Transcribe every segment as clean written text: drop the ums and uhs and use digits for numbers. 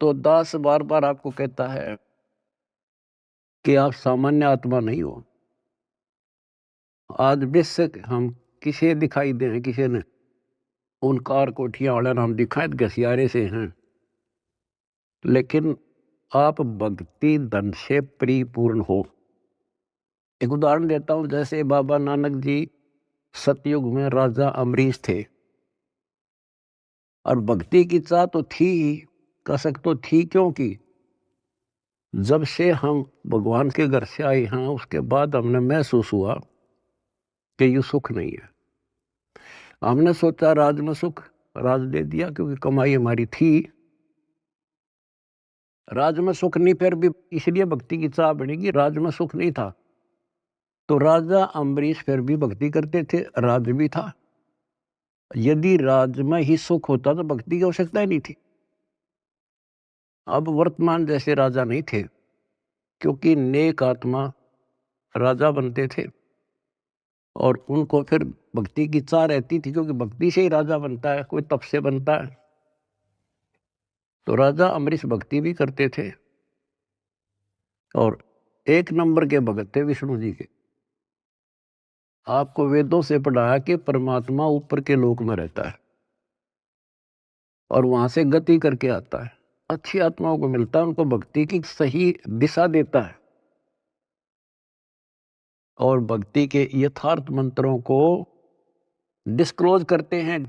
तो दास बार बार आपको कहता है कि आप सामान्य आत्मा नहीं हो। आज बेशक हम किसे दिखाई दे, किसी ने उन कार कोठियां वाले नाम दिखाए घसियारे से हैं, लेकिन आप भक्ति धन से परिपूर्ण हो। एक उदाहरण देता हूं, जैसे बाबा नानक जी सतयुग में राजा अमरीश थे, और भक्ति की चाह तो थी ही, कह सकते थी, क्योंकि जब से हम भगवान के घर से आए हैं उसके बाद हमने महसूस हुआ कि ये सुख नहीं है। हमने सोचा राज में सुख, राज दे दिया क्योंकि कमाई हमारी थी। राज में सुख नहीं, फिर भी इसलिए भक्ति की चाह बनेगी, राज में सुख नहीं था तो राजा अम्बरीश फिर भी भक्ति करते थे, राज भी था। यदि राज में ही सुख होता तो भक्ति की आवश्यकता ही नहीं थी। अब वर्तमान जैसे राजा नहीं थे, क्योंकि नेक आत्मा राजा बनते थे और उनको फिर भक्ति की चाह रहती थी, क्योंकि भक्ति से ही राजा बनता है, कोई तप से बनता है। तो राजा अम्बरीश भक्ति भी करते थे और एक नंबर के भगत थे विष्णु जी के। आपको वेदों से पढ़ाया कि परमात्मा ऊपर के लोक में रहता है और वहां से गति करके आता है, अच्छी आत्माओं को मिलता है, उनको भक्ति की सही दिशा देता है और भक्ति के यथार्थ मंत्रों को डिस्क्लोज करते हैं,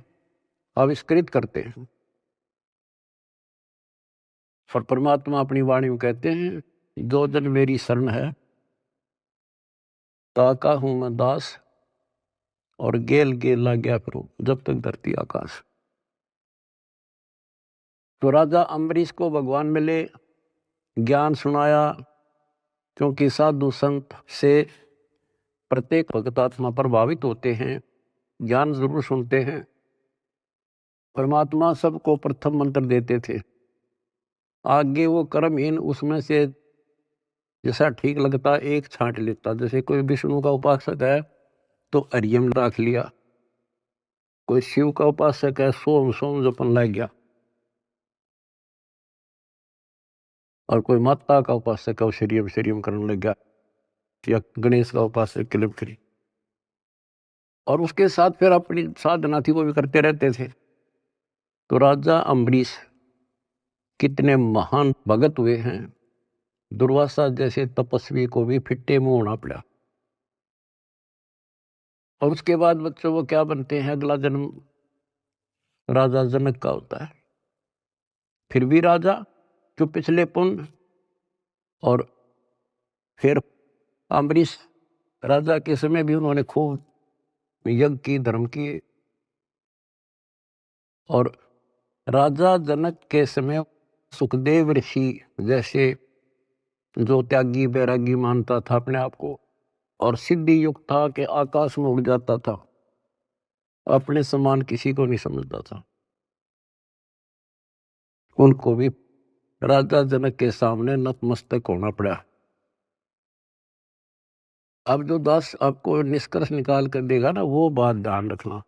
आविष्कृत करते हैं। और परमात्मा अपनी वाणी में कहते हैं, जो जन मेरी शरण है ताका हूं मैं दास, और गेल गेला गया फिरूं जब तक धरती आकाश। तो राजा अम्बरीश को भगवान मिले, ज्ञान सुनाया, क्योंकि साधु संत से प्रत्येक भक्त आत्मा प्रभावित होते हैं, ज्ञान जरूर सुनते हैं। परमात्मा सबको प्रथम मंत्र देते थे, आगे वो कर्महीन उसमें से जैसा ठीक लगता एक छांट लेता। जैसे कोई विष्णु का उपासक है तो हरियम रख लिया, कोई शिव का उपासक है सोम सोम जपन लग गया, और कोई माता का उपासक है वो शरीयम शरीयम करने लग गया, या गणेश का उपासक क्लिप करी। और उसके साथ फिर अपनी साधना थी वो भी करते रहते थे। तो राजा अम्बरीश कितने महान भगत हुए हैं, दुर्वासा जैसे तपस्वी को भी फिट्टे मुंह होना पड़ा। और उसके बाद बच्चों वो क्या बनते हैं, अगला जन्म राजा जनक का होता है, फिर भी राजा जो पिछले पुण्य। और फिर अम्बरीश राजा के समय भी उन्होंने खूब यज्ञ की, धर्म किए। और राजा जनक के समय सुखदेव ऋषि जैसे जो त्यागी बैरागी मानता था अपने आप को और सिद्धि युक्त था कि आकाश में उड़ जाता था, अपने समान किसी को नहीं समझता था, उनको भी राजा जनक के सामने नतमस्तक होना पड़ा। अब जो दास आपको निष्कर्ष निकाल कर देगा ना, वो बात ध्यान रखना।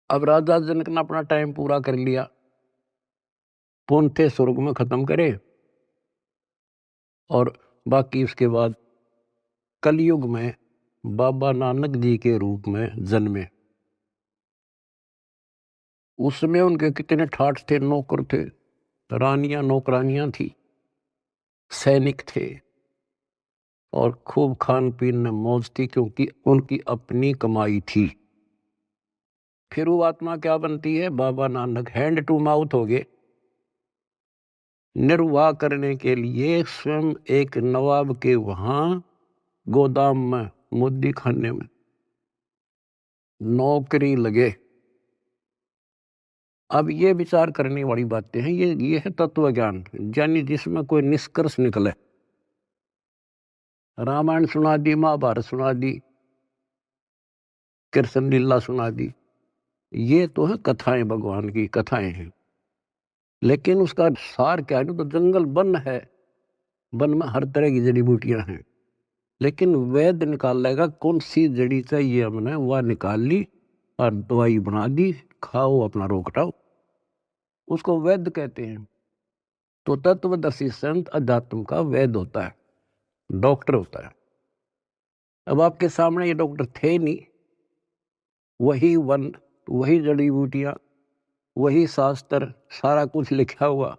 अब राजा जनक ने अपना टाइम पूरा कर लिया, पुण्य थे स्वर्ग में खत्म करे, और बाकी उसके बाद कलयुग में बाबा नानक जी के रूप में जन्मे। उसमें उनके कितने ठाठ थे, नौकर थे, रानियां नौकरानियां थी, सैनिक थे, और खूब खान पीन में मौज थी, क्योंकि उनकी अपनी कमाई थी। फिर वो आत्मा क्या बनती है, Baba Nanak hand to mouth हो गए, निर्वाह करने के लिए स्वयं एक नवाब के वहां गोदाम में मुद्दी खाने में नौकरी लगे। अब ये विचार करने वाली बातें हैं, ये है तत्व ज्ञान, यानी जिसमें कोई निष्कर्ष निकले। रामायण सुना दी, महाभारत सुना दी, कृष्ण लीला सुना दी, ये तो है कथाएं, भगवान की कथाएं हैं, लेकिन उसका सार क्या है, तो जंगल वन है, वन में हर तरह की जड़ी बूटियां हैं, लेकिन वैद्य निकाल लेगा कौन सी जड़ी चाहिए हमने, वह निकाल ली और दवाई बना दी, खाओ अपना रोग हटाओ। उसको वैद्य कहते हैं। तो तत्वदर्शी संत अध्यात्म का वैद्य होता है, डॉक्टर होता है। अब आपके सामने ये डॉक्टर थे नहीं, वही वन, वही जड़ी बूटियां, वही शास्त्र, सारा कुछ लिखा हुआ,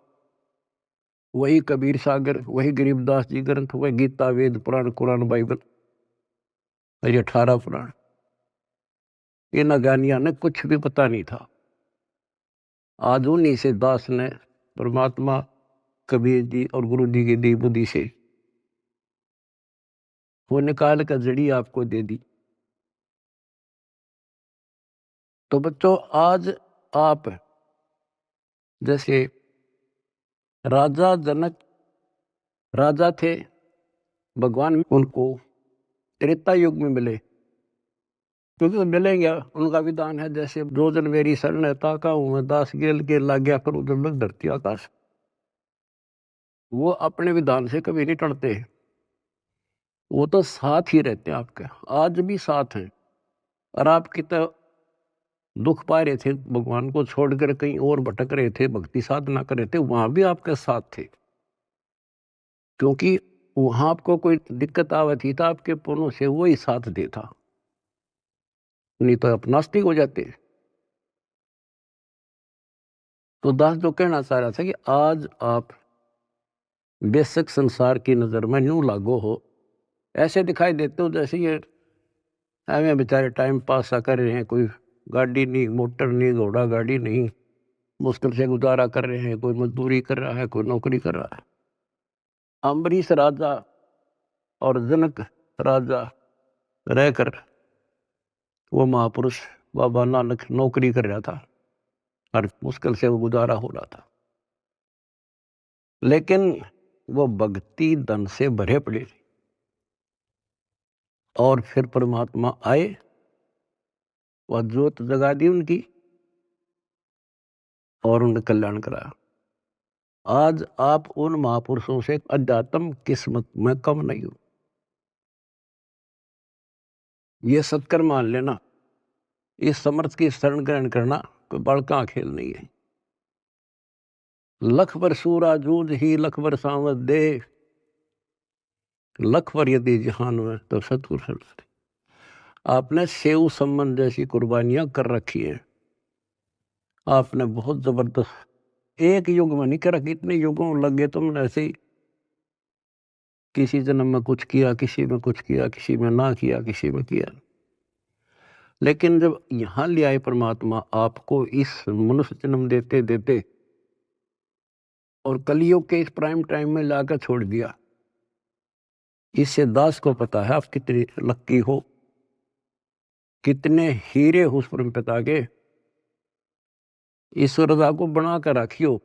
वही कबीर सागर, वही गरीबदास जी ग्रंथ, वही गीता, वेद, पुराण, कुरान, बाइबल, ये 18 पुराण। इन अज्ञानियों ने कुछ भी पता नहीं था। आज उन्हीं से दास ने परमात्मा, कबीर जी और गुरु जी की दी बुद्धि से वो निकाल कर जड़ी आपको दे दी। तो बच्चों, आज आप जैसे राजा जनक राजा थे, भगवान उनको त्रेता युग में मिले, क्योंकि तो मिलेंगे, उनका विधान है जैसे जो जन मेरी शरण है ताका हूं मैं दास, गेल के लाग गया करूं जब लग धरती आकाश। वो अपने विधान से कभी नहीं टलते, वो तो साथ ही रहते हैं आपके, आज भी साथ हैं। और आप कितना दुख पा रहे थे, भगवान को छोड़कर कहीं और भटक रहे थे, भक्ति साधना कर रहे थे, वहां भी आपके साथ थे। क्योंकि वहां आपको कोई दिक्कत आवे थी तो आपके पुण्यों से वो ही साथ देता, नहीं तो आप नास्तिक हो जाते। तो दास जो कहना चाह रहा था कि आज आप बेशक संसार की नजर में यूं लागो हो, ऐसे दिखाई देते हो जैसे ये हमें बेचारे टाइम पास सा कर रहे हैं, कोई गाड़ी नहीं, मोटर नहीं, घोड़ा गाड़ी नहीं, मुश्किल से गुजारा कर रहे हैं, कोई मजदूरी कर रहा है, कोई नौकरी कर रहा है। अम्बरीश राजा और जनक राजा रहकर वो महापुरुष बाबा नानक नौकरी कर रहा था और मुश्किल से वो गुजारा हो रहा था, लेकिन वो भक्ति धन से भरे पड़े। और फिर परमात्मा आए, वह ज्योत जगा दी उनकी और उन्हें कल्याण कराया। आज आप उन महापुरुषों से अध्यात्म किस्मत में कम नहीं हो, ये सत्कर मान लेना। इस समर्थ की शरण ग्रहण करना कोई बड़का खेल नहीं है। लख बर सूरा जूझ ही लख बर सांवत दे, लख बर यदि जहान में तो सतगुरु। आपने सेव संबंध जैसी कुर्बानियां कर रखी है, आपने बहुत जबरदस्त, एक युग में नहीं करा, कितने युगों लगे तुमने ऐसे ही, किसी जन्म में कुछ किया, किसी में कुछ किया, किसी में ना किया, किसी में किया। लेकिन जब यहां ले आए परमात्मा आपको इस मनुष्य जन्म देते देते और कलयुग के इस प्राइम टाइम में लाकर छोड़ दिया, इससे दास को पता है आप कितने लक्की हो, कितने हीरे हो उस परम पिता के। ईश्वर को बना कर रखियो